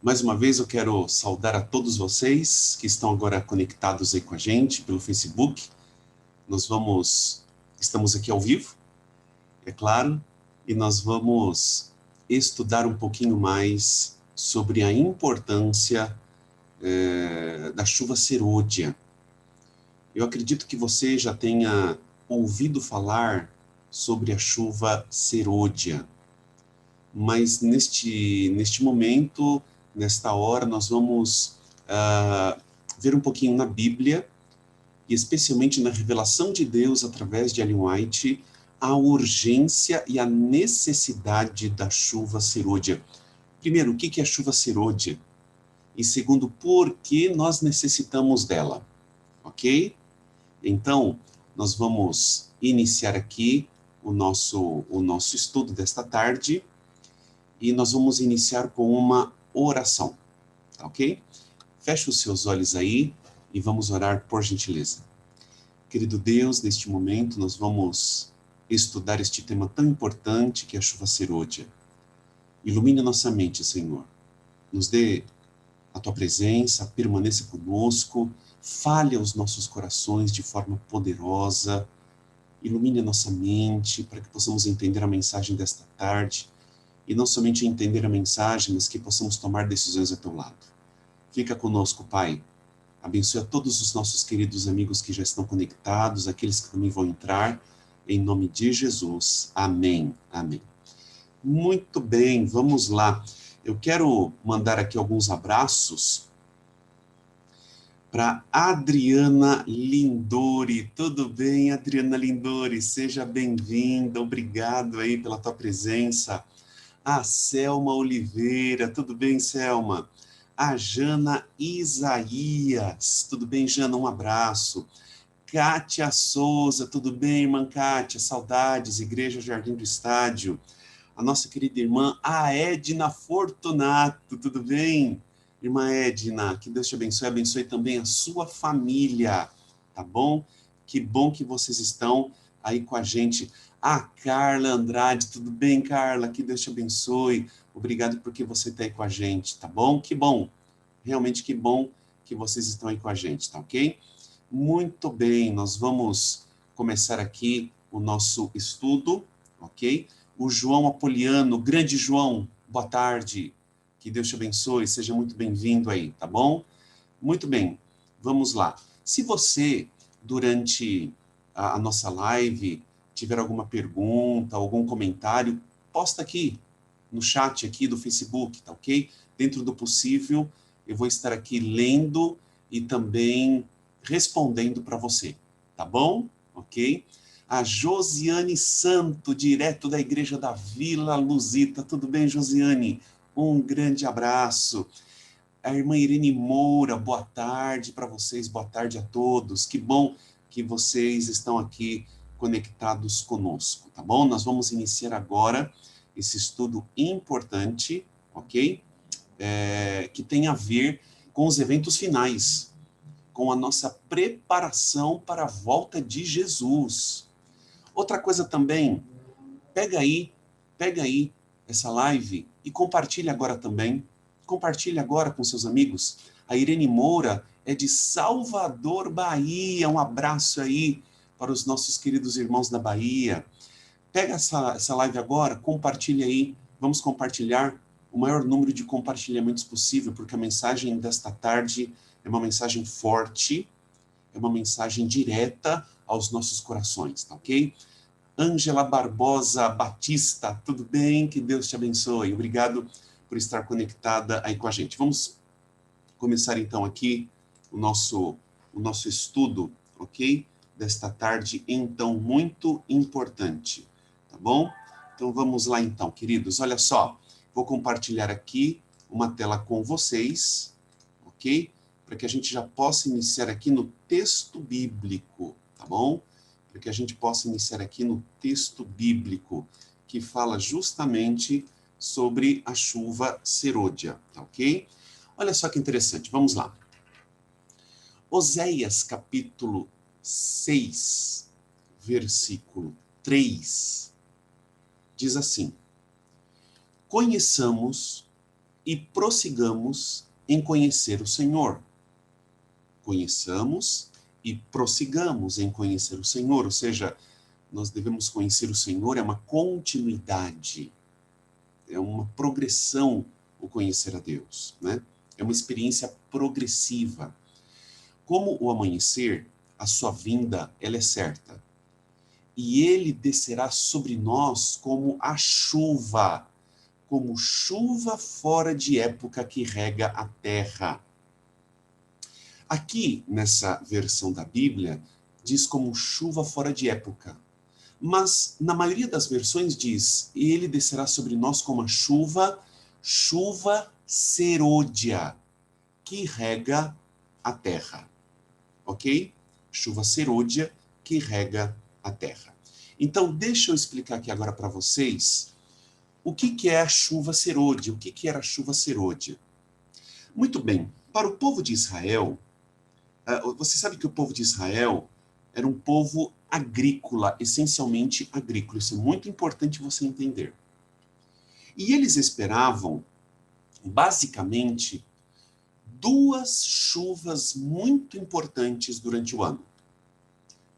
Mais uma vez eu quero saudar a todos vocês que estão agora conectados aí com a gente pelo Facebook. Estamos aqui ao vivo, é claro, e nós vamos estudar um pouquinho mais sobre a importância da chuva serôdia. Eu acredito que você já tenha ouvido falar sobre a chuva serôdia, mas neste momento, nesta hora, nós vamos ver um pouquinho na Bíblia, e especialmente na revelação de Deus através de Ellen White, a urgência e a necessidade da chuva serôdia. Primeiro, o que é a chuva serôdia? E segundo, por que nós necessitamos dela? Ok? Então, nós vamos iniciar aqui o nosso estudo desta tarde, e nós vamos iniciar com uma oração, tá ok? Feche os seus olhos aí e vamos orar por gentileza. Querido Deus, neste momento nós vamos estudar este tema tão importante que é a chuva serôdia. Ilumine nossa mente, Senhor. Nos dê a tua presença, permaneça conosco, fale aos nossos corações de forma poderosa, ilumine a nossa mente para que possamos entender a mensagem desta tarde, e não somente entender a mensagem, mas que possamos tomar decisões a teu lado. Fica conosco, Pai. Abençoe a todos os nossos queridos amigos que já estão conectados, aqueles que também vão entrar, em nome de Jesus. Amém. Amém. Muito bem, vamos lá. Eu quero mandar aqui alguns abraços para Adriana Lindori. Tudo bem, Adriana Lindori? Seja bem-vinda, obrigado aí pela tua presença. A Selma Oliveira, tudo bem, Selma? A Jana Isaías, tudo bem, Jana? Um abraço. Kátia Souza, tudo bem, irmã Kátia? Saudades, Igreja Jardim do Estádio. A nossa querida irmã, a Edna Fortunato, tudo bem? Irmã Edna, que Deus te abençoe também a sua família, tá bom? Que bom que vocês estão aí com a gente. A Carla Andrade, tudo bem, Carla? Que Deus te abençoe. Obrigado porque você está aí com a gente, tá bom? Que bom, realmente que bom que vocês estão aí com a gente, tá ok? Muito bem, nós vamos começar aqui o nosso estudo, ok? O João Apoliano, grande João, boa tarde. Que Deus te abençoe, seja muito bem-vindo aí, tá bom? Muito bem, vamos lá. Se você, durante a nossa live, tiver alguma pergunta, algum comentário, posta aqui no chat aqui do Facebook, tá ok? Dentro do possível, eu vou estar aqui lendo e também respondendo para você, tá bom? Ok? A Josiane Santo, direto da Igreja da Vila Luzita. Tudo bem, Josiane? Um grande abraço. A irmã Irene Moura, boa tarde para vocês, boa tarde a todos. Que bom que vocês estão aqui conectados conosco, tá bom? Nós vamos iniciar agora esse estudo importante, ok? Que tem a ver com os eventos finais, com a nossa preparação para a volta de Jesus. Outra coisa também, pega aí essa live e compartilha agora também. Compartilha agora com seus amigos. A Irene Moura é de Salvador, Bahia. Um abraço aí para os nossos queridos irmãos da Bahia. Pega essa live agora, compartilha aí. Vamos compartilhar o maior número de compartilhamentos possível, porque a mensagem desta tarde é uma mensagem forte, é uma mensagem direta aos nossos corações, tá ok? Ângela Barbosa Batista, tudo bem? Que Deus te abençoe. Obrigado por estar conectada aí com a gente. Vamos começar então aqui o nosso estudo, ok? Desta tarde, então, muito importante, tá bom? Então vamos lá então, queridos. Olha só, vou compartilhar aqui uma tela com vocês, ok? Para que a gente já possa iniciar aqui no texto bíblico, tá bom? Para que a gente possa iniciar aqui no texto bíblico, que fala justamente sobre a chuva serôdia, tá ok? Olha só que interessante, vamos lá. Oséias capítulo 6, versículo 3, diz assim: Conheçamos e prossigamos em conhecer o Senhor. Conheçamos e prossigamos em conhecer o Senhor, ou seja, nós devemos conhecer o Senhor, é uma continuidade, é uma progressão o conhecer a Deus, né? É uma experiência progressiva. Como o amanhecer, a sua vinda, ela é certa. E ele descerá sobre nós como chuva fora de época que rega a terra. Aqui, nessa versão da Bíblia, diz como chuva fora de época. Mas, na maioria das versões diz, ele descerá sobre nós como a chuva serôdia, que rega a terra. Ok? Chuva serôdia, que rega a terra. Então, deixa eu explicar aqui agora para vocês o que é a chuva serôdia, o que era a chuva serôdia. Muito bem, para o povo de Israel, você sabe que o povo de Israel era um povo agrícola, essencialmente agrícola. Isso é muito importante você entender. E eles esperavam, basicamente, duas chuvas muito importantes durante o ano.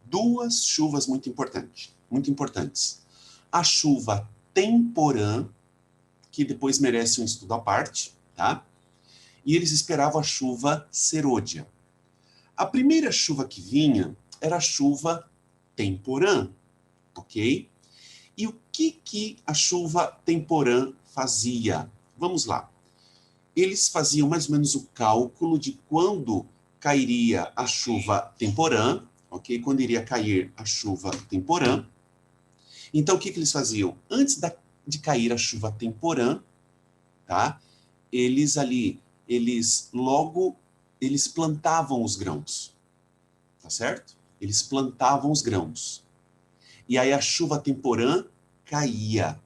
Duas chuvas muito importantes. A chuva temporã, que depois merece um estudo à parte, tá? E eles esperavam a chuva serôdia. A primeira chuva que vinha era a chuva temporã, ok? E o que a chuva temporã fazia? Vamos lá. Eles faziam mais ou menos o cálculo de quando cairia a chuva temporã, ok? Quando iria cair a chuva temporã. Então, o que eles faziam? Antes de cair a chuva temporã, tá? Eles plantavam os grãos, tá certo? Eles plantavam os grãos. E aí a chuva temporã caía.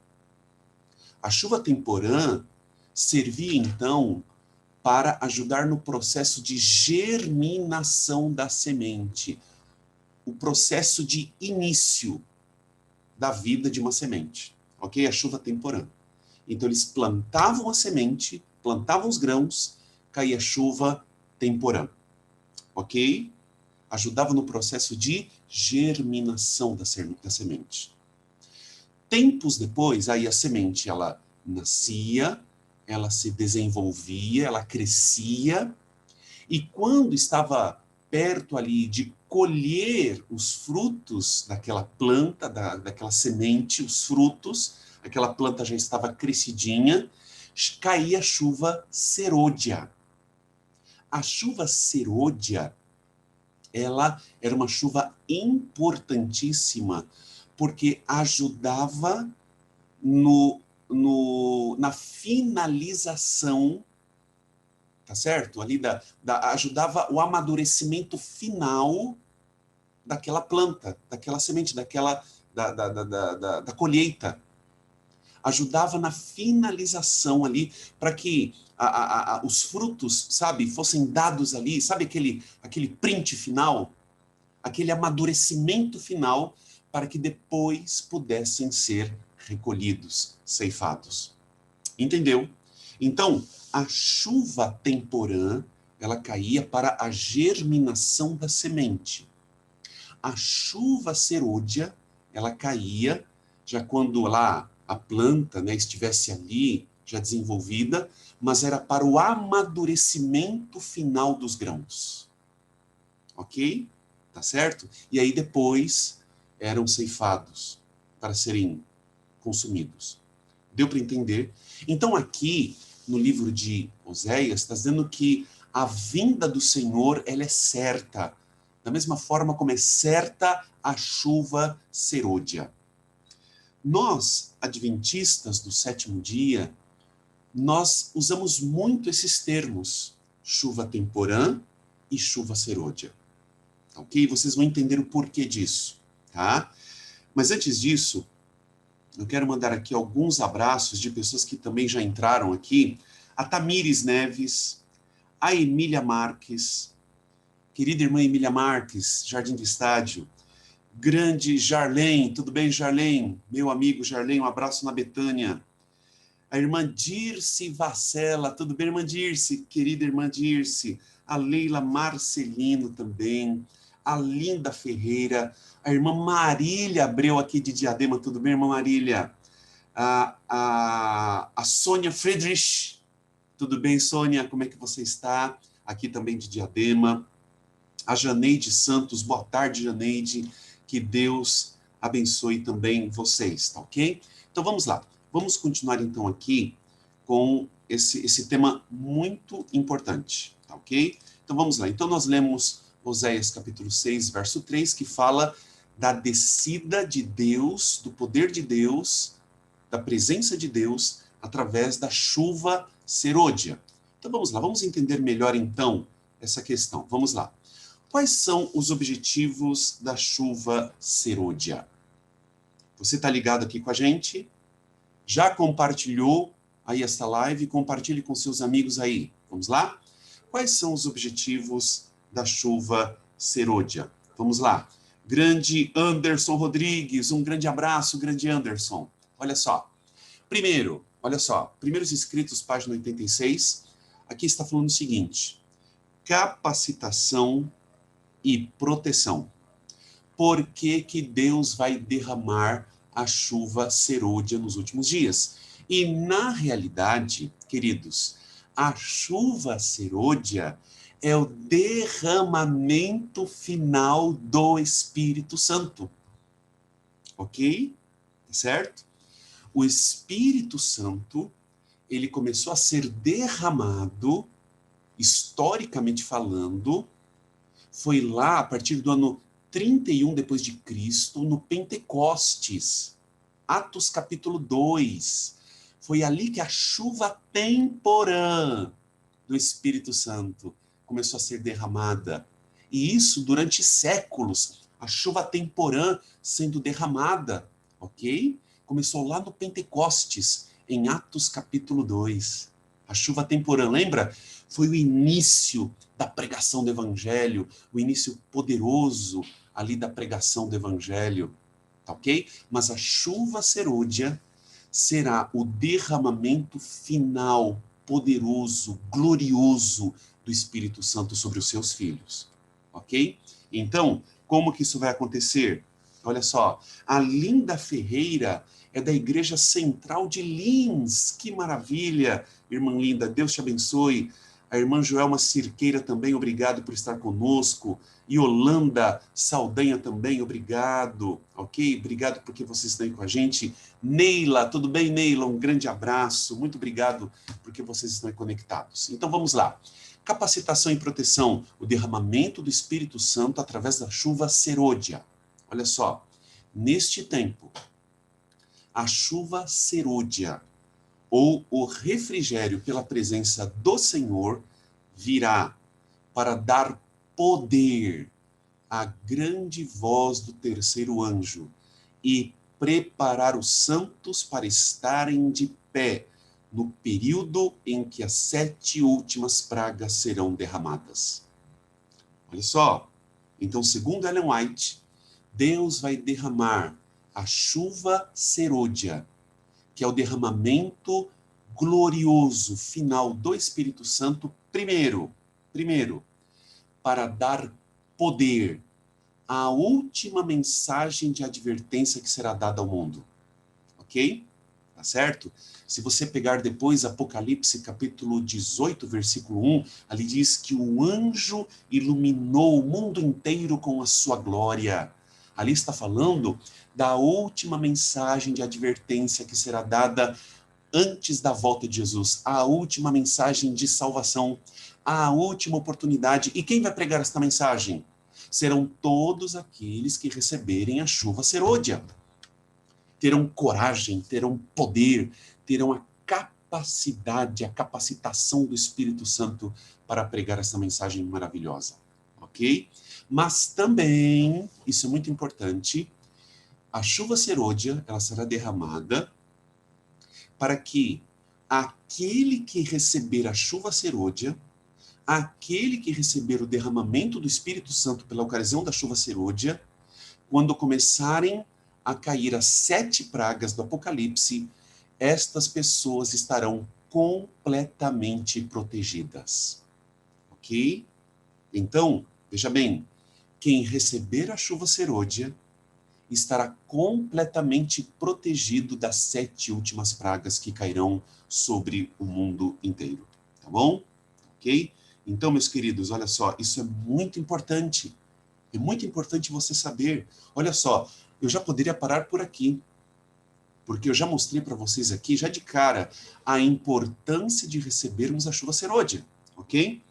A chuva temporã servia, então, para ajudar no processo de germinação da semente, o processo de início da vida de uma semente, ok? A chuva temporã. Então, eles plantavam a semente, plantavam os grãos, caía a chuva temporã, ok? Ajudava no processo de germinação da semente. Tempos depois, aí a semente, ela nascia, ela se desenvolvia, ela crescia, e quando estava perto ali de colher os frutos daquela planta, daquela semente, os frutos, aquela planta já estava crescidinha, caía a chuva serôdia. A chuva serôdia, ela era uma chuva importantíssima, porque ajudava na finalização, tá certo? Ali ajudava o amadurecimento final daquela planta, daquela semente, da colheita. Ajudava na finalização ali, para que os frutos, sabe, fossem dados ali, sabe aquele print final, aquele amadurecimento final, para que depois pudessem ser recolhidos, ceifados. Entendeu? Então, a chuva temporã, ela caía para a germinação da semente. A chuva serôdia, ela caía já quando lá a planta, né, estivesse ali, já desenvolvida, mas era para o amadurecimento final dos grãos. Ok? Tá certo? E aí depois eram ceifados para serem consumidos. Deu para entender? Então aqui, no livro de Oséias, está dizendo que a vinda do Senhor, ela é certa. Da mesma forma como é certa a chuva serôdia. Nós, adventistas do sétimo dia, nós usamos muito esses termos, chuva temporã e chuva serôdia. Ok? Vocês vão entender o porquê disso, tá? Mas antes disso, eu quero mandar aqui alguns abraços de pessoas que também já entraram aqui. A Tamires Neves, a Emília Marques, querida irmã Emília Marques, Jardim do Estádio. Grande Jarlém, tudo bem, Jarlém? Meu amigo Jarlém, um abraço na Betânia. A irmã Dirce Vacela, tudo bem, irmã Dirce? Querida irmã Dirce. A Leila Marcelino também. A Linda Ferreira. A irmã Marília Abreu aqui de Diadema, tudo bem, irmã Marília? A Sônia Friedrich, tudo bem, Sônia? Como é que você está? Aqui também de Diadema. A Janeide Santos, boa tarde, Janeide. Que Deus abençoe também vocês, tá ok? Então vamos lá. Vamos continuar então aqui com esse tema muito importante, tá ok? Então vamos lá. Então nós lemos Oséias capítulo 6, verso 3, que fala da descida de Deus, do poder de Deus, da presença de Deus, através da chuva serôdia. Então vamos lá, vamos entender melhor então essa questão. Vamos lá. Quais são os objetivos da chuva serôdia? Você está ligado aqui com a gente? Já compartilhou aí esta live? Compartilhe com seus amigos aí. Vamos lá? Quais são os objetivos da chuva serôdia? Vamos lá. Grande Anderson Rodrigues, um grande abraço, grande Anderson. Olha só. Primeiro, olha só. Primeiros inscritos, página 86. Aqui está falando o seguinte. Capacitação e proteção. Por que que Deus vai derramar a chuva serôdia nos últimos dias? E, na realidade, queridos, a chuva serôdia é o derramamento final do Espírito Santo. Ok? Certo? O Espírito Santo, ele começou a ser derramado, historicamente falando, foi lá a partir do ano 31 depois de Cristo, no Pentecostes, Atos capítulo 2. Foi ali que a chuva temporã do Espírito Santo começou a ser derramada. E isso durante séculos, a chuva temporã sendo derramada, ok? Começou lá no Pentecostes, em Atos capítulo 2. A chuva temporã, lembra? Foi o início da pregação do Evangelho, o início poderoso ali da pregação do Evangelho, tá ok? Mas a chuva serôdia será o derramamento final, poderoso, glorioso do Espírito Santo sobre os seus filhos, ok? Então, como que isso vai acontecer? Olha só, a Linda Ferreira é da Igreja Central de Lins, que maravilha, irmã Linda, Deus te abençoe. A irmã Joelma Cirqueira também, obrigado por estar conosco. Yolanda Saldanha também, obrigado, ok? Obrigado porque vocês estão aí com a gente. Neila, tudo bem, Neila? Um grande abraço, muito obrigado porque vocês estão aí conectados. Então vamos lá. Capacitação e proteção, o derramamento do Espírito Santo através da chuva serôdia. Olha só, neste tempo, a chuva serôdia, ou o refrigério pela presença do Senhor, virá para dar poder à grande voz do terceiro anjo e preparar os santos para estarem de pé no período em que as 7 últimas pragas serão derramadas. Olha só, então, segundo Ellen White, Deus vai derramar a chuva serôdia, que é o derramamento glorioso final do Espírito Santo, primeiro, para dar poder à última mensagem de advertência que será dada ao mundo. Ok? Tá certo? Se você pegar depois Apocalipse capítulo 18, versículo 1, ali diz que o anjo iluminou o mundo inteiro com a sua glória. Ali está falando da última mensagem de advertência que será dada antes da volta de Jesus, a última mensagem de salvação, a última oportunidade. E quem vai pregar esta mensagem? Serão todos aqueles que receberem a chuva serôdia. Terão coragem, terão poder, terão a capacidade, a capacitação do Espírito Santo para pregar essa mensagem maravilhosa, ok? Mas também, isso é muito importante, a chuva serôdia, ela será derramada para que aquele que receber a chuva serôdia, aquele que receber o derramamento do Espírito Santo pela ocasião da chuva serôdia, quando começarem a cair as 7 pragas do Apocalipse, estas pessoas estarão completamente protegidas. Ok? Então, veja bem, quem receber a chuva serôdia estará completamente protegido das 7 últimas pragas que cairão sobre o mundo inteiro. Tá bom? Ok? Então, meus queridos, olha só, isso é muito importante. É muito importante você saber. Olha só, eu já poderia parar por aqui, porque eu já mostrei para vocês aqui, já de cara, a importância de recebermos a chuva serôdia, ok?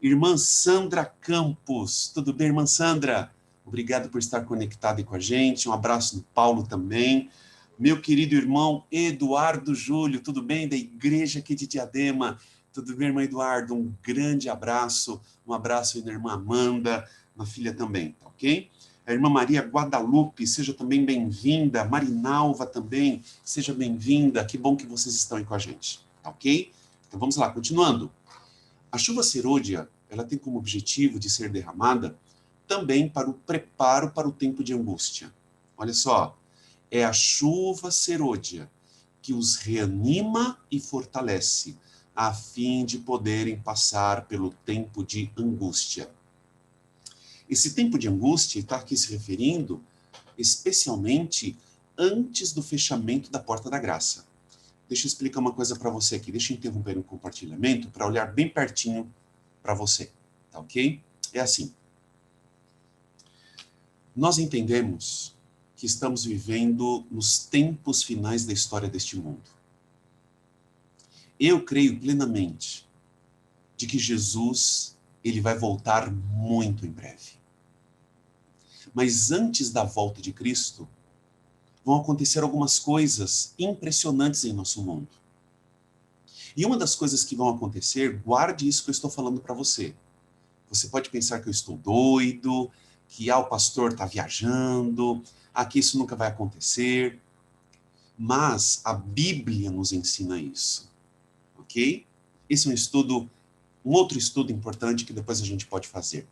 Irmã Sandra Campos, tudo bem, irmã Sandra? Obrigado por estar conectada aí com a gente, um abraço do Paulo também. Meu querido irmão Eduardo Júlio, tudo bem? Da igreja aqui de Diadema. Tudo bem, irmão Eduardo? Um grande abraço, um abraço aí na irmã Amanda, na filha também, tá ok? A irmã Maria Guadalupe, seja também bem-vinda. Marinalva também, seja bem-vinda. Que bom que vocês estão aí com a gente, tá ok? Então vamos lá, continuando. A chuva serôdia, ela tem como objetivo de ser derramada também para o preparo para o tempo de angústia. Olha só, é a chuva serôdia que os reanima e fortalece, a fim de poderem passar pelo tempo de angústia. Esse tempo de angústia está aqui se referindo especialmente antes do fechamento da porta da graça. Deixa eu explicar uma coisa para você aqui. Deixa eu interromper o compartilhamento para olhar bem pertinho para você. Tá ok? É assim. Nós entendemos que estamos vivendo nos tempos finais da história deste mundo. Eu creio plenamente de que Jesus, ele vai voltar muito em breve. Mas antes da volta de Cristo, vão acontecer algumas coisas impressionantes em nosso mundo. E uma das coisas que vão acontecer, guarde isso que eu estou falando para você. Você pode pensar que eu estou doido, que o pastor está viajando, que isso nunca vai acontecer. Mas a Bíblia nos ensina isso. Ok? Esse é um outro estudo importante que depois a gente pode fazer.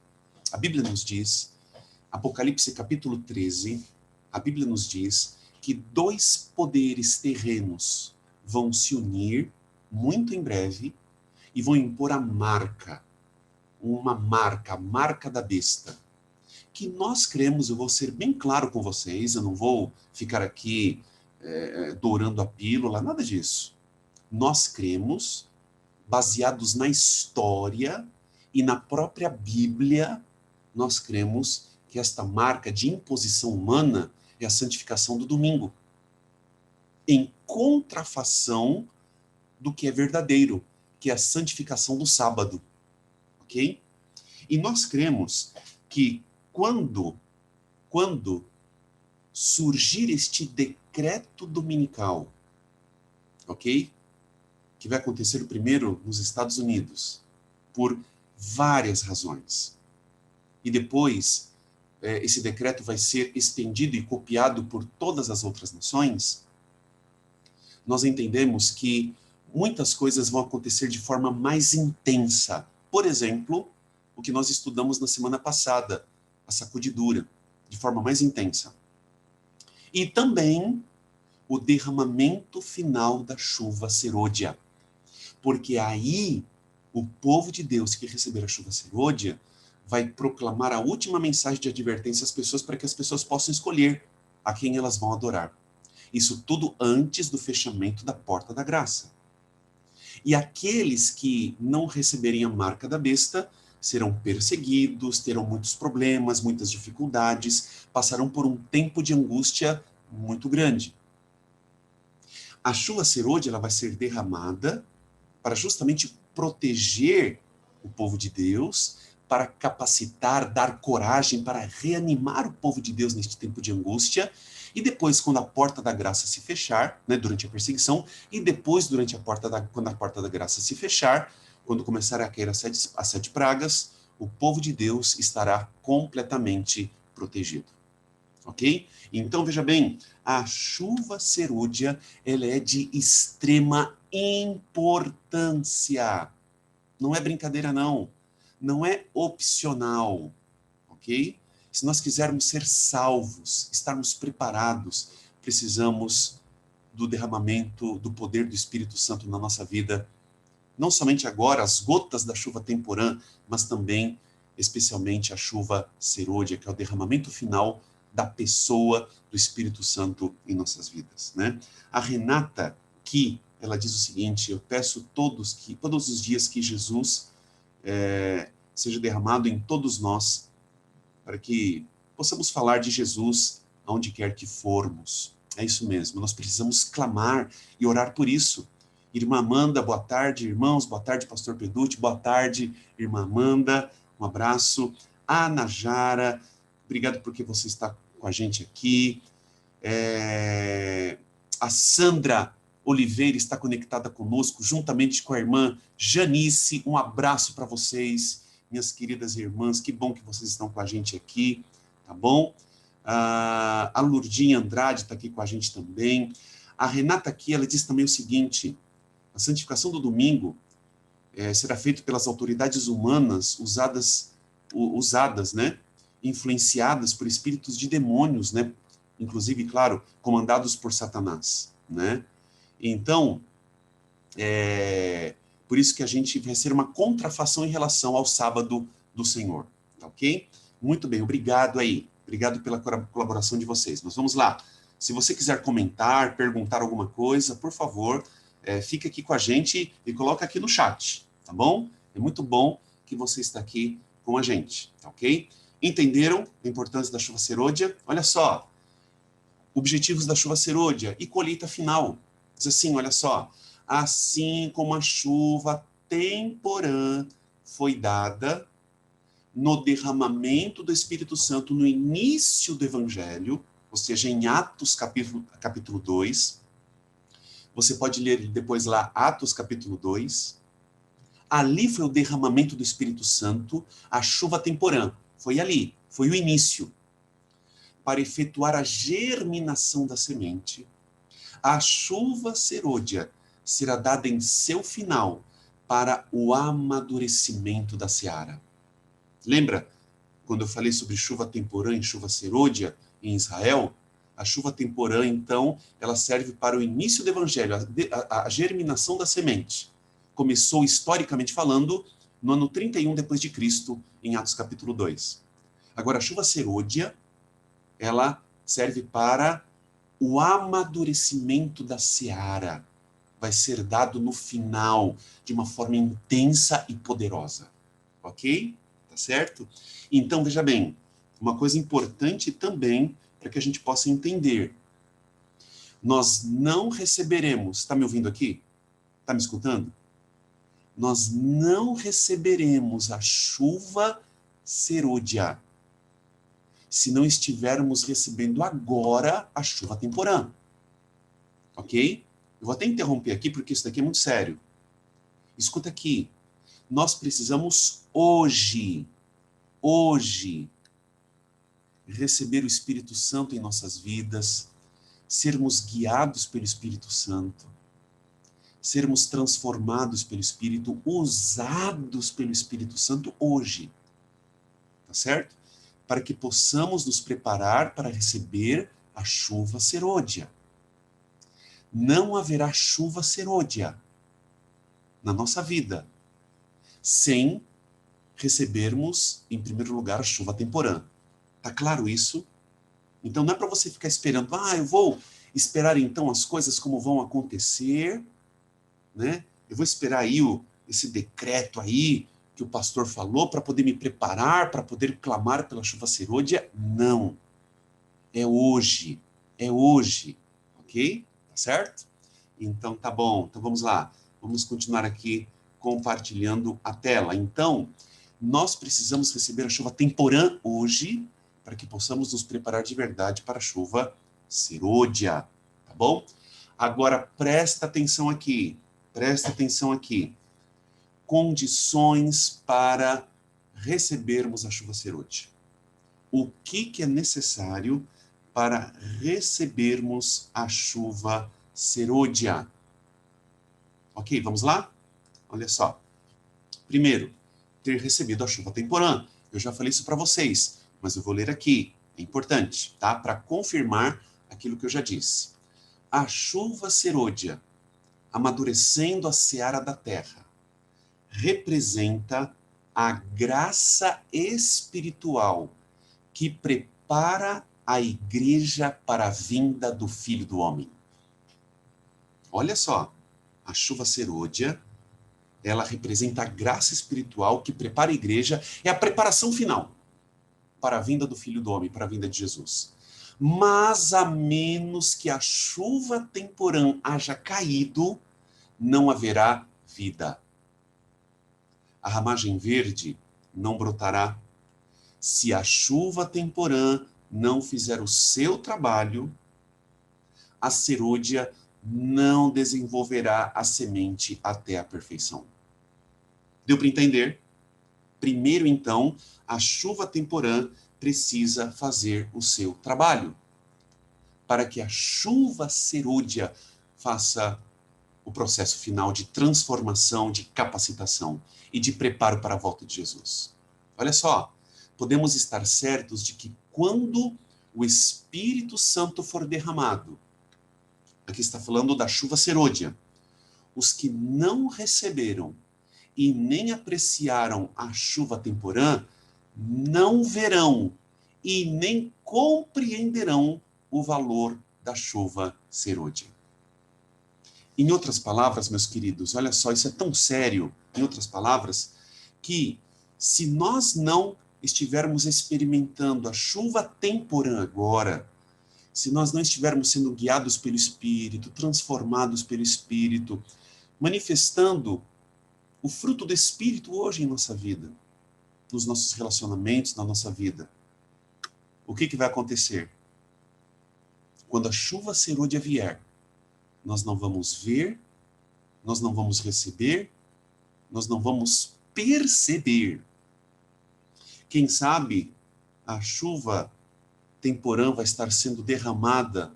A Bíblia nos diz, Apocalipse capítulo 13, a Bíblia nos diz que 2 poderes terrenos vão se unir muito em breve e vão impor a marca, a marca da besta. Que nós cremos, eu vou ser bem claro com vocês, eu não vou ficar aqui dourando a pílula, nada disso. Nós cremos, baseados na história e na própria Bíblia, nós cremos que esta marca de imposição humana é a santificação do domingo, em contrafação do que é verdadeiro, que é a santificação do sábado, ok? E nós cremos que quando surgir este decreto dominical, ok? Que vai acontecer primeiro nos Estados Unidos, por várias razões. E depois, esse decreto vai ser estendido e copiado por todas as outras nações. Nós entendemos que muitas coisas vão acontecer de forma mais intensa. Por exemplo, o que nós estudamos na semana passada, a sacudidura, de forma mais intensa. E também o derramamento final da chuva serôdia. Porque aí o povo de Deus que receber a chuva serôdia vai proclamar a última mensagem de advertência às pessoas para que as pessoas possam escolher a quem elas vão adorar. Isso tudo antes do fechamento da porta da graça. E aqueles que não receberem a marca da besta serão perseguidos, terão muitos problemas, muitas dificuldades, passarão por um tempo de angústia muito grande. A chuva serôdia ela vai ser derramada para justamente proteger o povo de Deus, para capacitar, dar coragem, para reanimar o povo de Deus neste tempo de angústia, e depois, quando a porta da graça se fechar, né, durante a perseguição, e depois, quando a porta da graça se fechar, quando começar a cair as 7 pragas, o povo de Deus estará completamente protegido. Ok? Então, veja bem, a chuva serôdia, ela é de extrema importância. Não é brincadeira, não. Não é opcional. Ok? Se nós quisermos ser salvos, estarmos preparados, precisamos do derramamento do poder do Espírito Santo na nossa vida, não somente agora, as gotas da chuva temporã, mas também, especialmente, a chuva serôdia, que é o derramamento final da pessoa do Espírito Santo em nossas vidas, né? A Renata, que ela diz o seguinte: eu peço todos os dias que Jesus seja derramado em todos nós, para que possamos falar de Jesus aonde quer que formos. É isso mesmo, nós precisamos clamar e orar por isso. Irmã Amanda, boa tarde, irmãos, boa tarde, pastor Peducci, boa tarde, irmã Amanda, um abraço. A Najara, obrigado porque você está com a gente aqui. A Sandra Oliveira está conectada conosco, juntamente com a irmã Janice, um abraço para vocês, minhas queridas irmãs, que bom que vocês estão com a gente aqui, tá bom? A Lurdinha Andrade está aqui com a gente também. A Renata aqui, ela diz também o seguinte: a santificação do domingo será feita pelas autoridades humanas usadas, né, influenciadas por espíritos de demônios, né, inclusive, claro, comandados por Satanás, né? Então, por isso que a gente vai ser uma contrafação em relação ao sábado do Senhor, tá ok? Muito bem, obrigado aí. Obrigado pela colaboração de vocês. Mas vamos lá. Se você quiser comentar, perguntar alguma coisa, por favor, fica aqui com a gente e coloca aqui no chat, tá bom? É muito bom que você está aqui com a gente, tá ok? Entenderam a importância da chuva serôdia? Olha só, objetivos da chuva serôdia e colheita final. Diz assim, olha só, assim como a chuva temporã foi dada no derramamento do Espírito Santo no início do Evangelho, ou seja, em Atos capítulo 2, você pode ler depois lá Atos capítulo 2, ali foi o derramamento do Espírito Santo, a chuva temporã, foi ali, foi o início, para efetuar a germinação da semente. A chuva serôdia será dada em seu final para o amadurecimento da seara. Lembra quando eu falei sobre chuva temporã e chuva serôdia em Israel? A chuva temporã, então, ela serve para o início do evangelho, a germinação da semente. Começou, historicamente falando, no ano 31 depois de Cristo, em Atos capítulo 2. Agora, a chuva serôdia, ela serve para o amadurecimento da seara. Vai ser dado no final, de uma forma intensa e poderosa. Ok? Tá certo? Então, veja bem, uma coisa importante também para que a gente possa entender. Nós não receberemos, está me ouvindo aqui? Está me escutando? Nós não receberemos a chuva serôdia se não estivermos recebendo agora a chuva temporã. Ok? Eu vou até interromper aqui porque isso daqui é muito sério. Escuta aqui. Nós precisamos hoje, receber o Espírito Santo em nossas vidas, sermos guiados pelo Espírito Santo, sermos transformados pelo Espírito, usados pelo Espírito Santo hoje. Tá certo? Para que possamos nos preparar para receber a chuva serôdia. Não haverá chuva serôdia na nossa vida sem recebermos, em primeiro lugar, a chuva temporã. Tá claro isso? Então não é para você ficar esperando, eu vou esperar então as coisas como vão acontecer, né? Eu vou esperar aí esse decreto aí que o pastor falou para poder me preparar, para poder clamar pela chuva serôdia. Não. É hoje, ok? Tá certo? Então tá bom, então vamos lá. Vamos continuar aqui compartilhando a tela. Então, nós precisamos receber a chuva temporã hoje, para que possamos nos preparar de verdade para a chuva serôdia, tá bom? Agora, presta atenção aqui, Condições para recebermos a chuva serôdia. O que é necessário para recebermos a chuva serôdia? Ok, vamos lá? Olha só. Primeiro, ter recebido a chuva temporã. Eu já falei isso para vocês, mas eu vou ler aqui. É importante, tá? Para confirmar aquilo que eu já disse. a chuva serôdia, amadurecendo a seara da terra, representa a graça espiritual que prepara a igreja para a vinda do Filho do Homem. Olha só, a chuva serôdia, ela representa a graça espiritual que prepara a igreja, é a preparação final para a vinda do Filho do Homem, para a vinda de Jesus. Mas a menos que a chuva temporã haja caído, não haverá vida. A ramagem verde não brotará. Se a chuva temporã não fizer o seu trabalho, a serôdia não desenvolverá a semente até a perfeição. Deu para entender? Primeiro, então, a chuva temporã precisa fazer o seu trabalho, para que a chuva serôdia faça o processo final de transformação, de capacitação e de preparo para a volta de Jesus. Olha só, podemos estar certos de que quando o Espírito Santo for derramado, aqui está falando da chuva serôdia, os que não receberam e nem apreciaram a chuva temporã, não verão e nem compreenderão o valor da chuva serôdia. Em outras palavras, meus queridos, olha só, isso é tão sério, em outras palavras, que se nós não estivermos experimentando a chuva temporã agora, se nós não estivermos sendo guiados pelo Espírito, transformados pelo Espírito, manifestando o fruto do Espírito hoje em nossa vida, nos nossos relacionamentos, na nossa vida, o que vai acontecer? Quando a chuva serôdia vier, nós não vamos ver, nós não vamos receber, nós não vamos perceber. Quem sabe a chuva temporã vai estar sendo derramada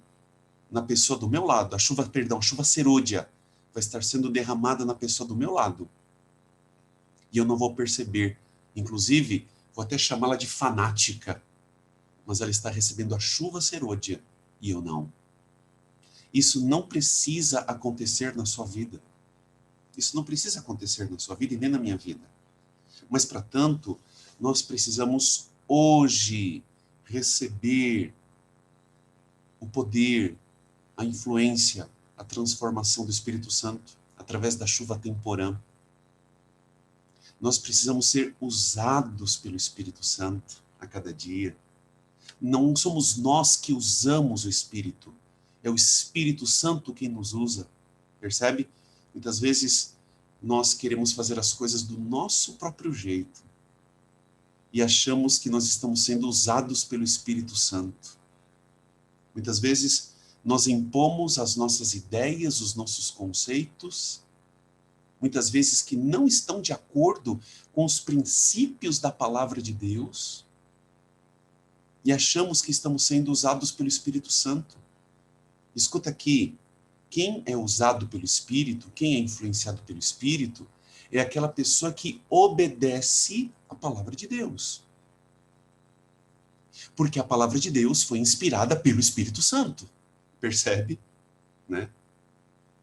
na pessoa do meu lado, a chuva serôdia vai estar sendo derramada na pessoa do meu lado. E eu não vou perceber. Inclusive, vou até chamá-la de fanática. Mas ela está recebendo a chuva serôdia e eu não. Isso não precisa acontecer na sua vida. Isso não precisa acontecer na sua vida e nem na minha vida. Mas, para tanto, nós precisamos hoje receber o poder, a influência, a transformação do Espírito Santo através da chuva temporã. Nós precisamos ser usados pelo Espírito Santo a cada dia. Não somos nós que usamos o Espírito. É o Espírito Santo quem nos usa. Percebe? Muitas vezes nós queremos fazer as coisas do nosso próprio jeito. E achamos que nós estamos sendo usados pelo Espírito Santo. Muitas vezes nós impomos as nossas ideias, os nossos conceitos, muitas vezes que não estão de acordo com os princípios da palavra de Deus, e achamos que estamos sendo usados pelo Espírito Santo. Escuta aqui, quem é usado pelo Espírito, quem é influenciado pelo Espírito, é aquela pessoa que obedece a palavra de Deus. Porque a palavra de Deus foi inspirada pelo Espírito Santo. Percebe? Né?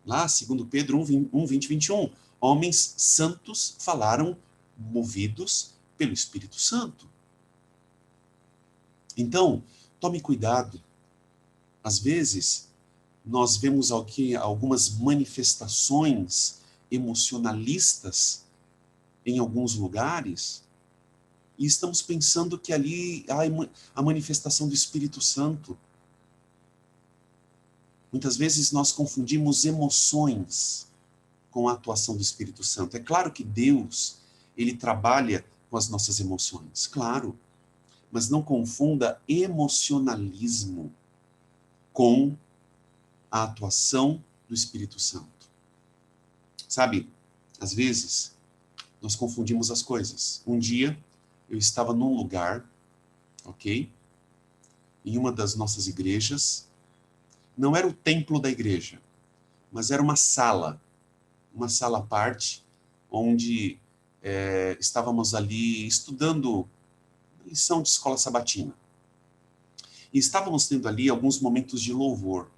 Lá, 2 Pedro 1, 20, 21. Homens santos falaram movidos pelo Espírito Santo. Então, tome cuidado. Às vezes, nós vemos aqui algumas manifestações emocionalistas em alguns lugares e estamos pensando que ali há a manifestação do Espírito Santo. Muitas vezes nós confundimos emoções com a atuação do Espírito Santo. É claro que Deus, ele trabalha com as nossas emoções, claro. Mas não confunda emocionalismo com a atuação do Espírito Santo. Sabe, às vezes, nós confundimos as coisas. Um dia, eu estava num lugar, ok? Em uma das nossas igrejas. Não era o templo da igreja, mas era uma sala à parte, onde estávamos ali estudando lição de escola sabatina. E estávamos tendo ali alguns momentos de louvor.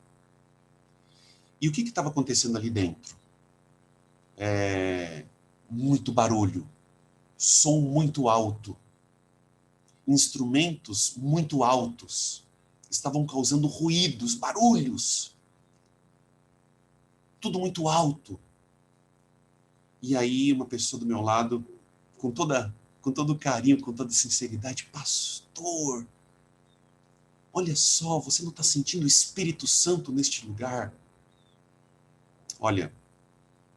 E o que estava acontecendo ali dentro? Muito barulho, som muito alto, instrumentos muito altos, estavam causando ruídos, barulhos, tudo muito alto. E aí uma pessoa do meu lado, com todo carinho, com toda sinceridade, pastor, olha só, você não está sentindo o Espírito Santo neste lugar? Olha,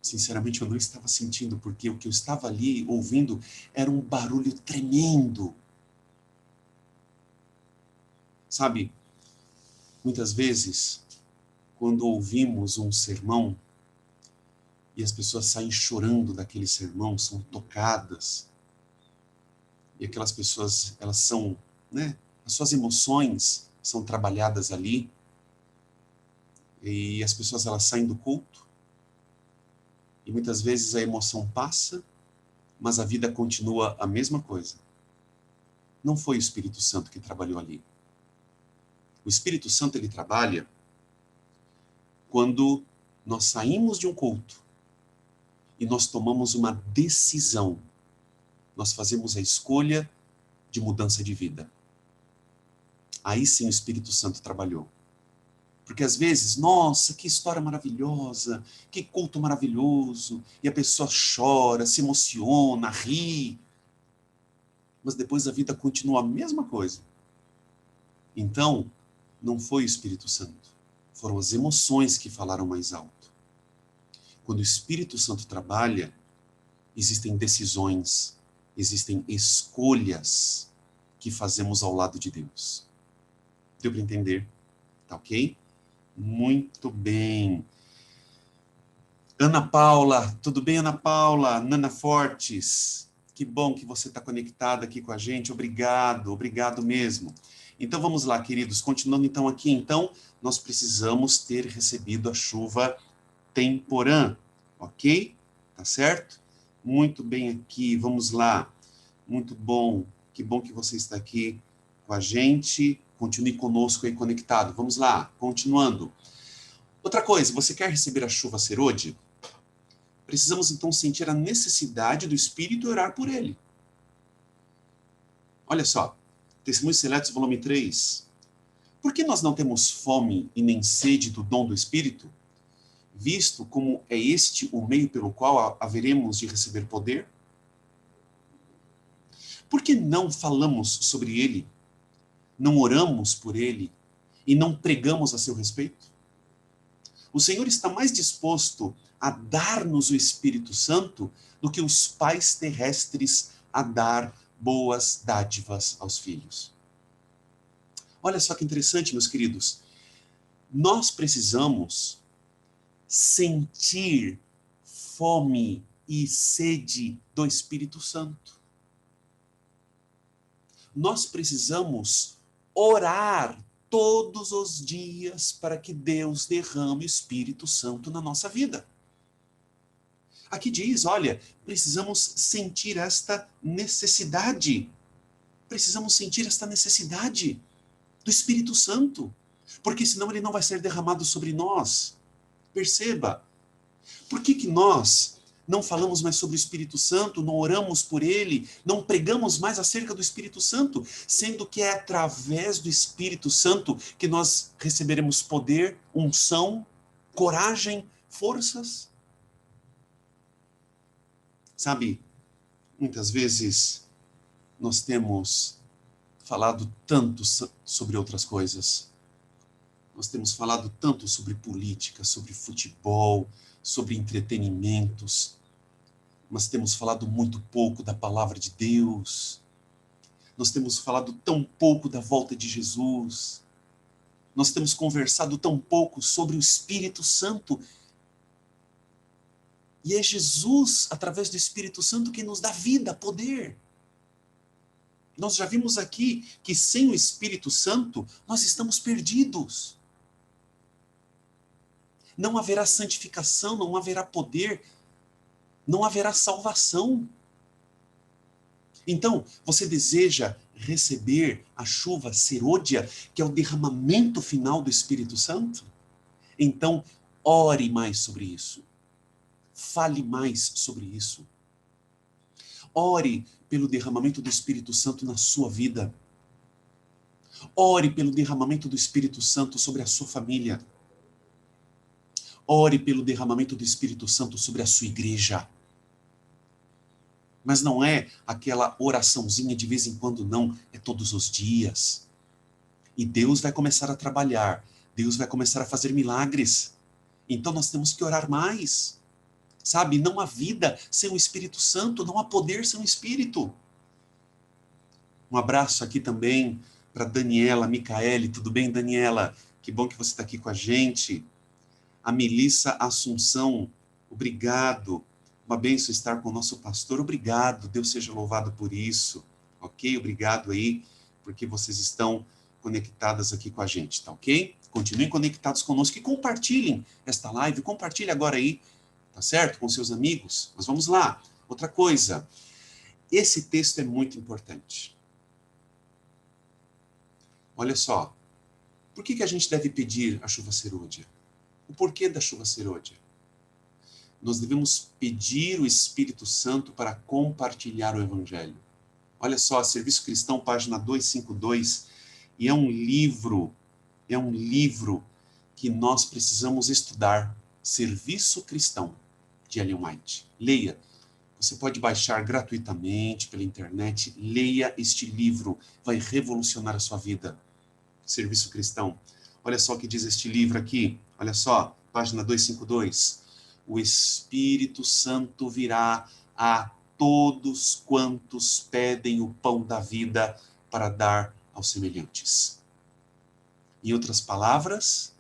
sinceramente eu não estava sentindo, porque o que eu estava ali ouvindo era um barulho tremendo. Sabe, muitas vezes, quando ouvimos um sermão e as pessoas saem chorando daquele sermão, são tocadas, e aquelas pessoas, elas são, né, as suas emoções são trabalhadas ali, e as pessoas, elas saem do culto, e muitas vezes a emoção passa, mas a vida continua a mesma coisa. Não foi o Espírito Santo que trabalhou ali. O Espírito Santo, ele trabalha quando nós saímos de um culto e nós tomamos uma decisão. Nós fazemos a escolha de mudança de vida. Aí sim o Espírito Santo trabalhou. Porque às vezes, nossa, que história maravilhosa, que culto maravilhoso, e a pessoa chora, se emociona, ri, mas depois a vida continua a mesma coisa. Então, não foi o Espírito Santo, foram as emoções que falaram mais alto. Quando o Espírito Santo trabalha, existem decisões, existem escolhas que fazemos ao lado de Deus. Deu para entender? Tá ok? Muito bem. Ana Paula, tudo bem, Ana Paula? Nana Fortes, que bom que você está conectada aqui com a gente. Obrigado, obrigado mesmo. Então vamos lá, queridos. Continuando então aqui, então, nós precisamos ter recebido a chuva temporã, ok? Tá certo? Muito bem aqui, vamos lá. Muito bom, que bom que você está aqui com a gente. Continue conosco aí conectado. Vamos lá, continuando. Outra coisa, você quer receber a chuva serôdia? Precisamos então sentir a necessidade do Espírito e orar por ele. Olha só, Testemunhos Seletos, volume 3. Por que nós não temos fome e nem sede do dom do Espírito, visto como é este o meio pelo qual haveremos de receber poder? Por que não falamos sobre ele, não oramos por ele e não pregamos a seu respeito? O Senhor está mais disposto a dar-nos o Espírito Santo do que os pais terrestres a dar boas dádivas aos filhos. Olha só que interessante, meus queridos. Nós precisamos sentir fome e sede do Espírito Santo. Nós precisamos orar todos os dias para que Deus derrame o Espírito Santo na nossa vida. Aqui diz, olha, precisamos sentir esta necessidade. Precisamos sentir esta necessidade do Espírito Santo, porque senão ele não vai ser derramado sobre nós. Perceba, por que nós não falamos mais sobre o Espírito Santo, não oramos por ele, não pregamos mais acerca do Espírito Santo, sendo que é através do Espírito Santo que nós receberemos poder, unção, coragem, forças? Sabe, muitas vezes nós temos falado tanto sobre outras coisas. Nós temos falado tanto sobre política, sobre futebol, sobre entretenimentos, mas temos falado muito pouco da palavra de Deus. Nós temos falado tão pouco da volta de Jesus. Nós temos conversado tão pouco sobre o Espírito Santo. E é Jesus, através do Espírito Santo, que nos dá vida, poder. Nós já vimos aqui que sem o Espírito Santo, nós estamos perdidos. Não haverá santificação, não haverá poder, não haverá salvação. Então, você deseja receber a chuva serôdia, que é o derramamento final do Espírito Santo? Então, Ore mais sobre isso. Fale mais sobre isso. Ore pelo derramamento do Espírito Santo na sua vida. Ore pelo derramamento do Espírito Santo sobre a sua família. Ore pelo derramamento do Espírito Santo sobre a sua igreja. Mas não é aquela oraçãozinha de vez em quando, não. É todos os dias. E Deus vai começar a trabalhar. Deus vai começar a fazer milagres. Então nós temos que orar mais. Sabe, não há vida sem o Espírito Santo, não há poder sem o Espírito. Um abraço aqui também para Daniela, Micaele, tudo bem, Daniela? Que bom que você está aqui com a gente. A Melissa Assunção, obrigado. Uma bênção estar com o nosso pastor, obrigado. Deus seja louvado por isso, ok? Obrigado aí, porque vocês estão conectadas aqui com a gente, tá ok? Continuem conectados conosco e compartilhem esta live, compartilhe agora aí, tá certo? Com seus amigos. Mas vamos lá. Outra coisa, esse texto é muito importante. Olha só, por que a gente deve pedir a chuva serôdia? O porquê da chuva serôdia? Nós devemos pedir o Espírito Santo para compartilhar o Evangelho. Olha só, Serviço Cristão, página 252, e é um livro que nós precisamos estudar, Serviço Cristão, de Ellen White. Leia. Você pode baixar gratuitamente pela internet. Leia este livro. Vai revolucionar a sua vida. Serviço Cristão. Olha só o que diz este livro aqui. Olha só, página 252. O Espírito Santo virá a todos quantos pedem o pão da vida para dar aos semelhantes. Em outras palavras,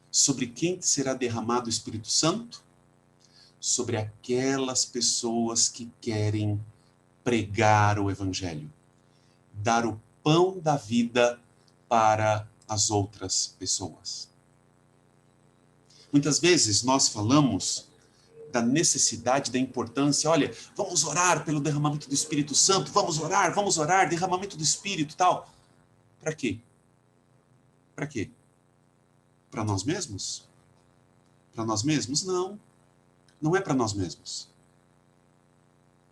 sobre quem será derramado o Espírito Santo? Sobre aquelas pessoas que querem pregar o Evangelho, dar o pão da vida para as outras pessoas. Muitas vezes nós falamos da necessidade, da importância, olha, vamos orar pelo derramamento do Espírito Santo, vamos orar, derramamento do Espírito e tal. Para quê? Para quê? Para nós mesmos? Para nós mesmos? Não. Não é para nós mesmos.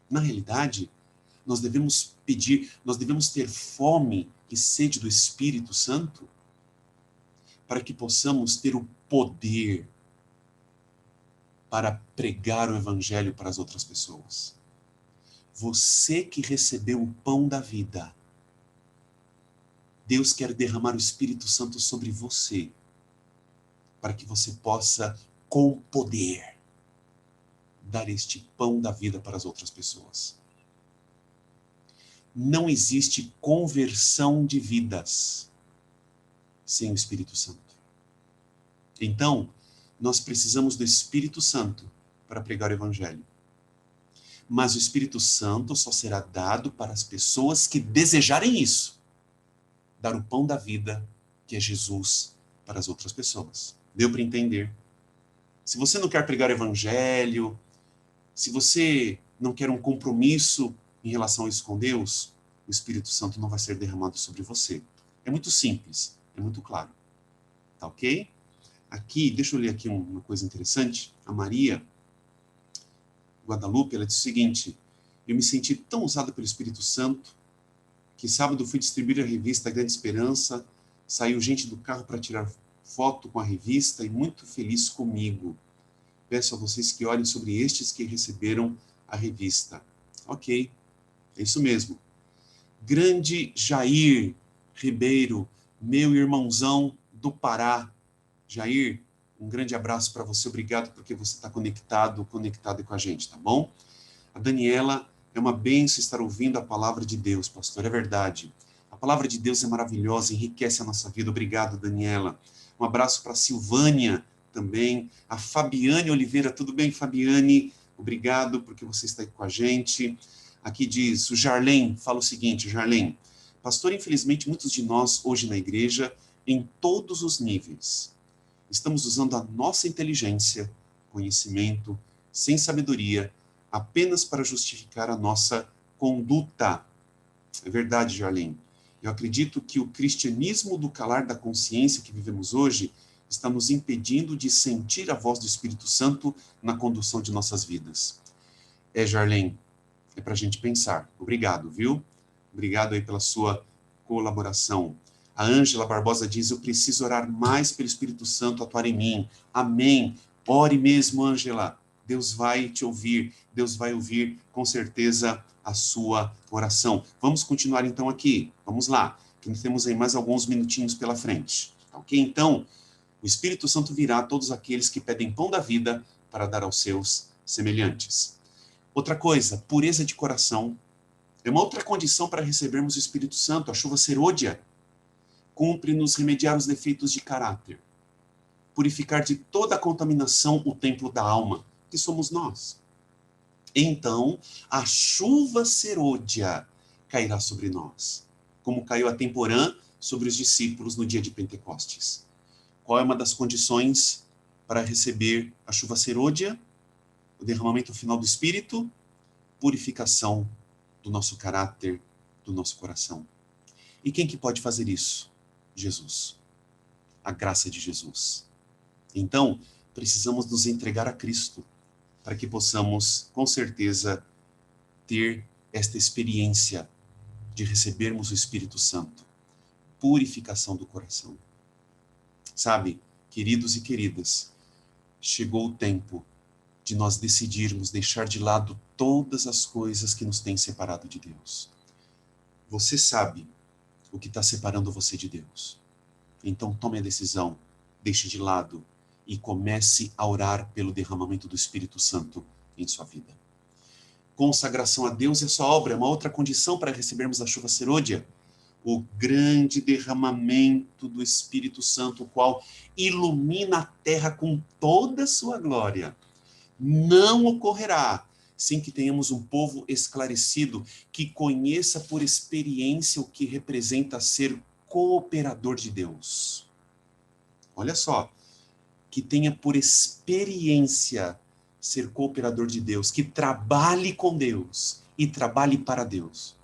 Na realidade, nós devemos pedir, nós devemos ter fome e sede do Espírito Santo para que possamos ter o poder para pregar o Evangelho para as outras pessoas. Você que recebeu o pão da vida, Deus quer derramar o Espírito Santo sobre você, para que você possa, com poder, dar este pão da vida para as outras pessoas. Não existe conversão de vidas sem o Espírito Santo. Então, nós precisamos do Espírito Santo para pregar o Evangelho. Mas o Espírito Santo só será dado para as pessoas que desejarem isso. Dar o pão da vida, que é Jesus, para as outras pessoas. Deu para entender? Se você não quer pregar o Evangelho, se você não quer um compromisso em relação a isso com Deus, o Espírito Santo não vai ser derramado sobre você. É muito simples, é muito claro. Tá ok? Aqui, deixa eu ler aqui uma coisa interessante. A Maria Guadalupe, ela diz o seguinte: eu me senti tão usada pelo Espírito Santo que sábado fui distribuir a revista Grande Esperança, saiu gente do carro para tirar foto com a revista e muito feliz comigo. Peço a vocês que olhem sobre estes que receberam a revista. Ok, é isso mesmo. Grande Jair Ribeiro, meu irmãozão do Pará. Jair, um grande abraço para você, obrigado porque você está conectado com a gente, tá bom? A Daniela, é uma bênção estar ouvindo a palavra de Deus, pastor, é verdade. A palavra de Deus é maravilhosa, enriquece a nossa vida, obrigado, Daniela. Um abraço para a Silvânia também, a Fabiane Oliveira, tudo bem, Fabiane? Obrigado porque você está aqui com a gente. Aqui diz, o Jarlem, fala o seguinte, Jarlem, pastor, infelizmente muitos de nós hoje na igreja, em todos os níveis, estamos usando a nossa inteligência, conhecimento, sem sabedoria, apenas para justificar a nossa conduta. É verdade, Jarlene. Eu acredito que o cristianismo do calar da consciência que vivemos hoje está nos impedindo de sentir a voz do Espírito Santo na condução de nossas vidas? Jarlene, é para a gente pensar. Obrigado, viu? Obrigado aí pela sua colaboração. A Ângela Barbosa diz, eu preciso orar mais pelo Espírito Santo atuar em mim. Amém. Ore mesmo, Ângela. Deus vai te ouvir. Deus vai ouvir, com certeza, a sua oração. Vamos continuar, então, aqui. Vamos lá, que nós temos aí mais alguns minutinhos pela frente. Ok? Então, o Espírito Santo virá a todos aqueles que pedem pão da vida para dar aos seus semelhantes. Outra coisa, pureza de coração. É uma outra condição para recebermos o Espírito Santo, a chuva serôdia. Cumpre-nos remediar os defeitos de caráter. Purificar de toda a contaminação o templo da alma, que somos nós. Então, a chuva serôdia cairá sobre nós, como caiu a temporã sobre os discípulos no dia de Pentecostes. Qual é uma das condições para receber a chuva serôdia? O derramamento final do Espírito, purificação do nosso caráter, do nosso coração. E quem que pode fazer isso? Jesus. A graça de Jesus. Então, precisamos nos entregar a Cristo para que possamos, com certeza, ter esta experiência de recebermos o Espírito Santo. Purificação do coração. Sabe, queridos e queridas, chegou o tempo de nós decidirmos deixar de lado todas as coisas que nos têm separado de Deus. Você sabe o que está separando você de Deus. Então tome a decisão, deixe de lado e comece a orar pelo derramamento do Espírito Santo em sua vida. Consagração a Deus é sua obra, é uma outra condição para recebermos a chuva serôdia. O grande derramamento do Espírito Santo, o qual ilumina a terra com toda a sua glória, não ocorrerá sem que tenhamos um povo esclarecido que conheça por experiência o que representa ser cooperador de Deus. Olha só, que tenha por experiência ser cooperador de Deus, que trabalhe com Deus e trabalhe para Deus.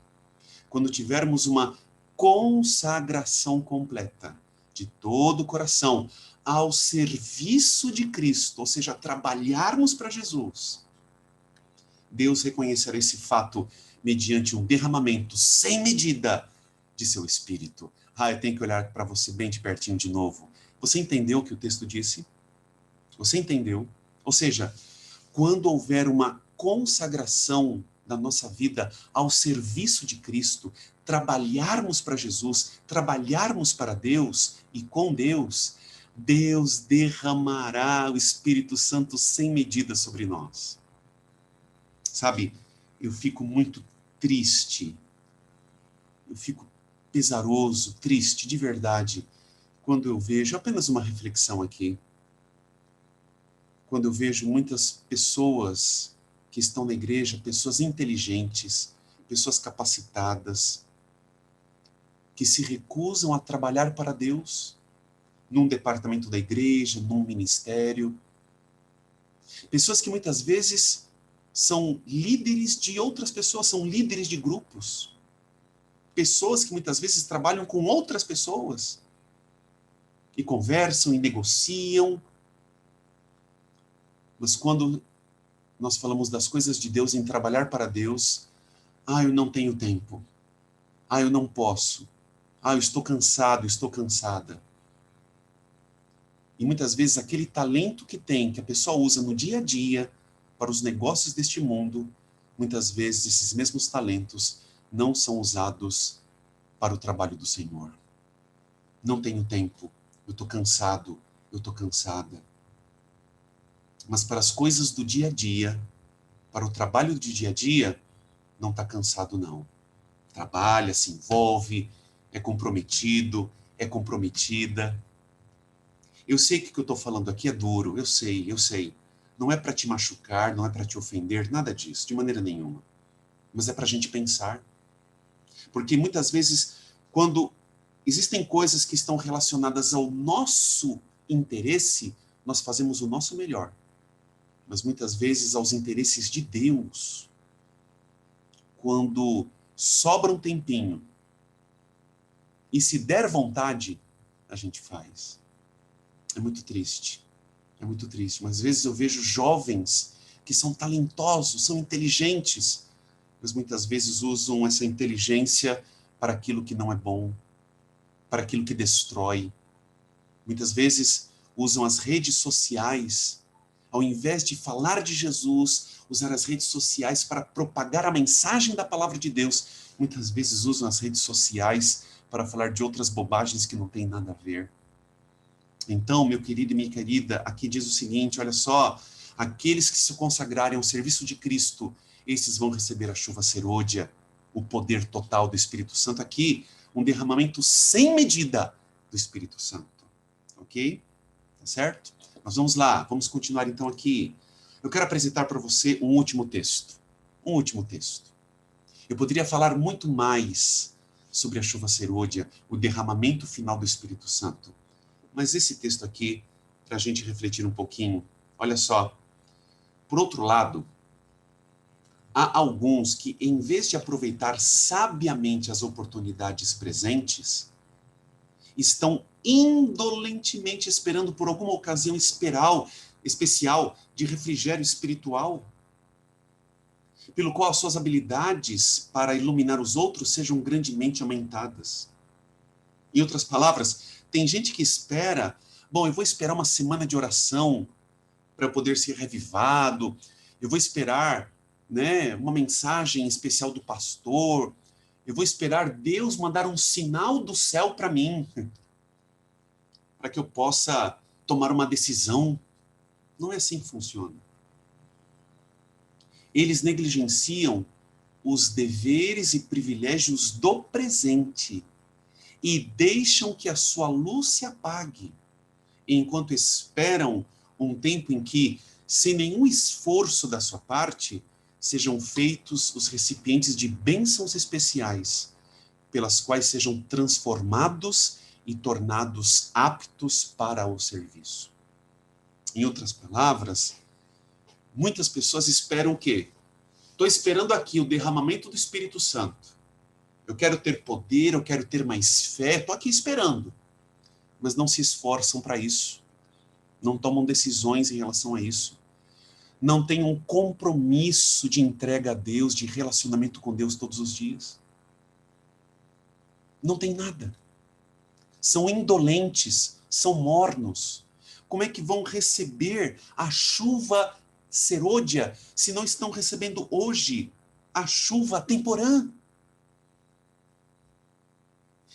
Quando tivermos uma consagração completa de todo o coração ao serviço de Cristo, ou seja, trabalharmos para Jesus, Deus reconhecerá esse fato mediante um derramamento sem medida de seu Espírito. Eu tenho que olhar para você bem de pertinho de novo. Você entendeu o que o texto disse? Você entendeu? Ou seja, quando houver uma consagração da nossa vida ao serviço de Cristo, trabalharmos para Jesus, trabalharmos para Deus e com Deus, Deus derramará o Espírito Santo sem medida sobre nós. Sabe, eu fico muito triste, eu fico pesaroso, triste, de verdade, quando eu vejo, apenas uma reflexão aqui, quando eu vejo muitas pessoas que estão na igreja, pessoas inteligentes, pessoas capacitadas, que se recusam a trabalhar para Deus, num departamento da igreja, num ministério. Pessoas que muitas vezes são líderes de outras pessoas, são líderes de grupos. Pessoas que muitas vezes trabalham com outras pessoas e conversam e negociam. Mas quando nós falamos das coisas de Deus, em trabalhar para Deus, eu não tenho tempo. Eu não posso. Eu estou cansado, estou cansada. E muitas vezes aquele talento que tem, que a pessoa usa no dia a dia para os negócios deste mundo, muitas vezes esses mesmos talentos não são usados para o trabalho do Senhor. Não tenho tempo, eu estou cansado, eu estou cansada. Mas para as coisas do dia a dia, para o trabalho do dia a dia, não está cansado não. Trabalha, se envolve, é comprometido, é comprometida. Eu sei que o que eu estou falando aqui é duro, eu sei. Não é para te machucar, não é para te ofender, nada disso, de maneira nenhuma. Mas é para a gente pensar. Porque muitas vezes, quando existem coisas que estão relacionadas ao nosso interesse, nós fazemos o nosso melhor. Mas muitas vezes aos interesses de Deus, quando sobra um tempinho e se der vontade, a gente faz. É muito triste. É muito triste. Mas às vezes eu vejo jovens que são talentosos, são inteligentes, mas muitas vezes usam essa inteligência para aquilo que não é bom, para aquilo que destrói. Muitas vezes usam as redes sociais, ao invés de falar de Jesus, usar as redes sociais para propagar a mensagem da palavra de Deus. Muitas vezes usam as redes sociais para falar de outras bobagens que não têm nada a ver. Então, meu querido e minha querida, aqui diz o seguinte, olha só, aqueles que se consagrarem ao serviço de Cristo, esses vão receber a chuva serôdia, o poder total do Espírito Santo. Aqui, um derramamento sem medida do Espírito Santo. Ok? Tá certo? Mas vamos lá, vamos continuar então aqui. Eu quero apresentar para você um último texto. Um último texto. Eu poderia falar muito mais sobre a chuva serôdia, o derramamento final do Espírito Santo. Mas esse texto aqui, para a gente refletir um pouquinho, olha só. Por outro lado, há alguns que, em vez de aproveitar sabiamente as oportunidades presentes, estão indolentemente esperando por alguma ocasião especial de refrigério espiritual, pelo qual as suas habilidades para iluminar os outros sejam grandemente aumentadas. Em outras palavras, tem gente que espera, bom, eu vou esperar uma semana de oração para eu poder ser revivado, eu vou esperar, né, uma mensagem especial do pastor, eu vou esperar Deus mandar um sinal do céu para mim, para que eu possa tomar uma decisão. Não é assim que funciona. Eles negligenciam os deveres e privilégios do presente e deixam que a sua luz se apague, enquanto esperam um tempo em que, sem nenhum esforço da sua parte, sejam feitos os recipientes de bênçãos especiais, pelas quais sejam transformados e tornados aptos para o serviço. Em outras palavras, muitas pessoas esperam o quê? Estou esperando aqui o derramamento do Espírito Santo. Eu quero ter poder, eu quero ter mais fé, estou aqui esperando. Mas não se esforçam para isso. Não tomam decisões em relação a isso. Não têm um compromisso de entrega a Deus, de relacionamento com Deus todos os dias. Não tem nada. São indolentes, são mornos. Como é que vão receber a chuva serôdia se não estão recebendo hoje a chuva temporã?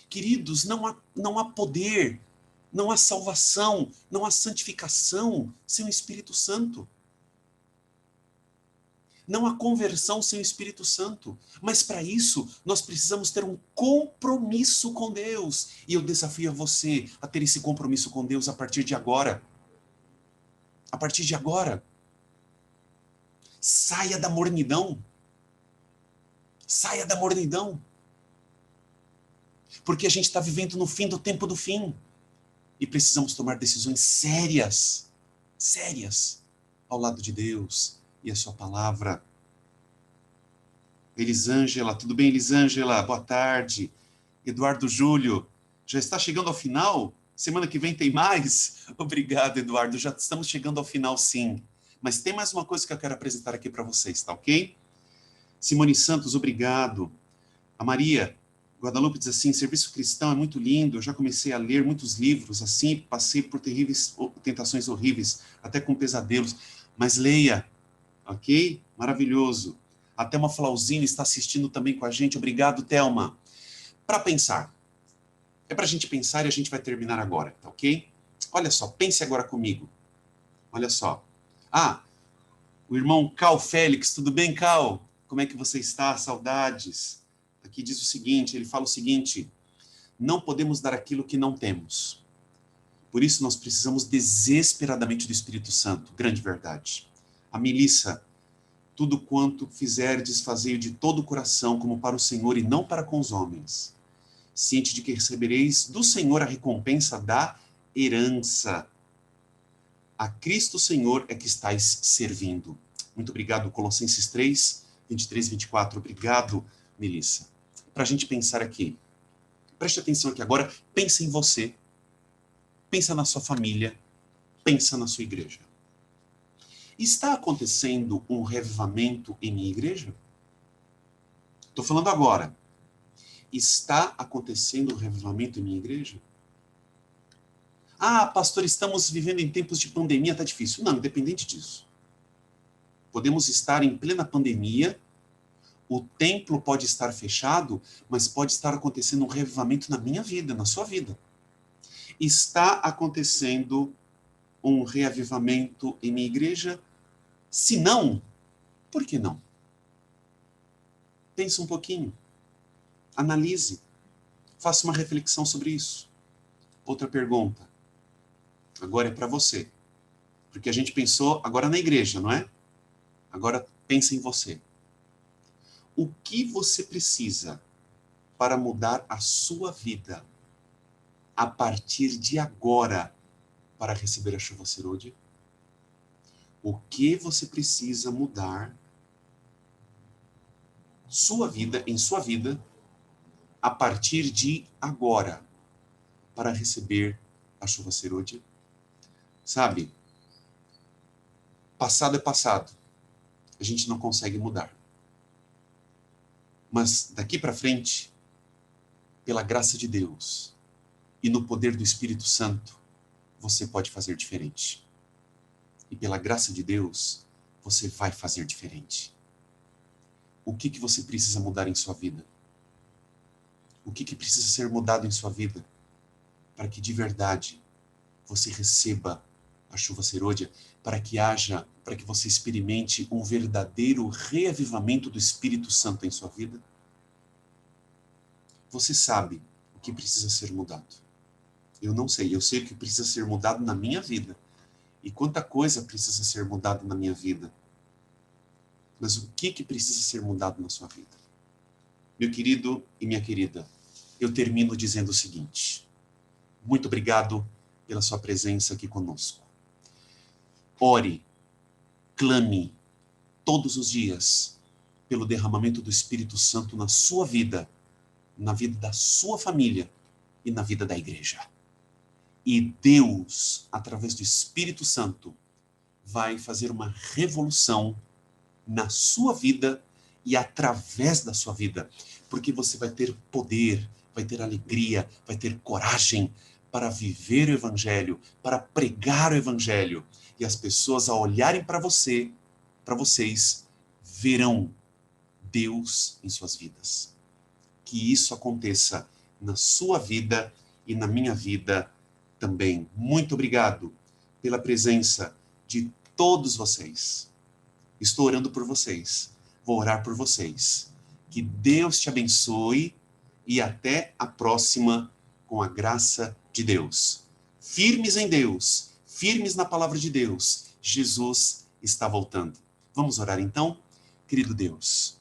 Queridos, não há poder, não há salvação, não há santificação sem o Espírito Santo. Não há conversão sem o Espírito Santo. Mas para isso, nós precisamos ter um compromisso com Deus. E eu desafio a você a ter esse compromisso com Deus a partir de agora. A partir de agora. Saia da mornidão. Saia da mornidão. Porque a gente está vivendo no fim do tempo do fim. E precisamos tomar decisões sérias. Sérias. Ao lado de Deus e a sua palavra. Elisângela, tudo bem, Elisângela? Boa tarde. Eduardo Júlio, já está chegando ao final? Semana que vem tem mais? Obrigado, Eduardo. Já estamos chegando ao final, sim. Mas tem mais uma coisa que eu quero apresentar aqui para vocês, tá ok? Simone Santos, obrigado. A Maria Guadalupe diz assim, serviço cristão é muito lindo, eu já comecei a ler muitos livros, assim, passei por terríveis tentações horríveis, até com pesadelos, mas leia, ok? Maravilhoso. A Thelma Flauzini está assistindo também com a gente, obrigado, Thelma. Para pensar, é para a gente pensar e a gente vai terminar agora, tá ok? Olha só, pense agora comigo. Olha só. Ah, o irmão Cal Félix, tudo bem, Cal? Como é que você está? Saudades. Aqui diz o seguinte, ele fala o seguinte, não podemos dar aquilo que não temos. Por isso nós precisamos desesperadamente do Espírito Santo, grande verdade. A Melissa, tudo quanto fizerdes, fazei de todo o coração, como para o Senhor e não para com os homens. Ciente de que recebereis do Senhor a recompensa da herança. A Cristo Senhor é que estáis servindo. Muito obrigado, Colossenses 3, 23, 24. Obrigado, Melissa. Para a gente pensar aqui. Preste atenção aqui agora. Pensa em você. Pensa na sua família. Pensa na sua igreja. Está acontecendo um revivamento em minha igreja? Estou falando agora. Está acontecendo um revivamento em minha igreja? Ah, pastor, estamos vivendo em tempos de pandemia, está difícil. Não, independente disso. Podemos estar em plena pandemia, o templo pode estar fechado, mas pode estar acontecendo um revivamento na minha vida, na sua vida. Está acontecendo um reavivamento em minha igreja? Se não, por que não? Pense um pouquinho. Analise. Faça uma reflexão sobre isso. Outra pergunta. Agora é para você. Porque a gente pensou agora na igreja, não é? Agora pense em você. O que você precisa para mudar a sua vida a partir de agora para receber a chuva serôdia? O que você precisa mudar em sua vida a partir de agora para receber a chuva serôdia? Sabe, passado é passado. A gente não consegue mudar. Mas daqui para frente, pela graça de Deus e no poder do Espírito Santo, você pode fazer diferente. E pela graça de Deus, você vai fazer diferente. O que você precisa mudar em sua vida? O que precisa ser mudado em sua vida para que de verdade você receba a chuva serôdia, para que você experimente um verdadeiro reavivamento do Espírito Santo em sua vida? Você sabe o que precisa ser mudado. Eu não sei, eu sei o que precisa ser mudado na minha vida. E quanta coisa precisa ser mudada na minha vida. Mas o que precisa ser mudado na sua vida? Meu querido e minha querida, eu termino dizendo o seguinte: muito obrigado pela sua presença aqui conosco. Ore, clame todos os dias pelo derramamento do Espírito Santo na sua vida, na vida da sua família e na vida da igreja. E Deus, através do Espírito Santo, vai fazer uma revolução na sua vida e através da sua vida, porque você vai ter poder, vai ter alegria, vai ter coragem para viver o Evangelho, para pregar o Evangelho, e as pessoas, ao olharem para vocês, verão Deus em suas vidas. Que isso aconteça na sua vida e na minha vida também. Muito obrigado pela presença de todos vocês. Estou orando por vocês. Vou orar por vocês. Que Deus te abençoe e até a próxima, com a graça de Deus. Firmes em Deus, firmes na palavra de Deus. Jesus está voltando. Vamos orar então? Querido Deus,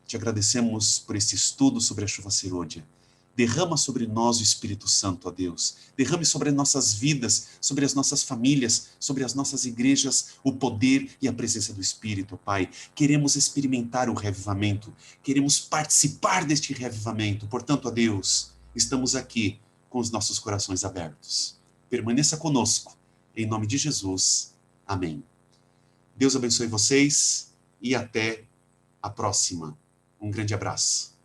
te agradecemos por esse estudo sobre a chuva serôdia. Derrama sobre nós o Espírito Santo, ó Deus. Derrame sobre as nossas vidas, sobre as nossas famílias, sobre as nossas igrejas, o poder e a presença do Espírito, ó Pai. Queremos experimentar o revivamento. Queremos participar deste revivamento. Portanto, ó Deus, estamos aqui com os nossos corações abertos. Permaneça conosco. Em nome de Jesus. Amém. Deus abençoe vocês e até a próxima. Um grande abraço.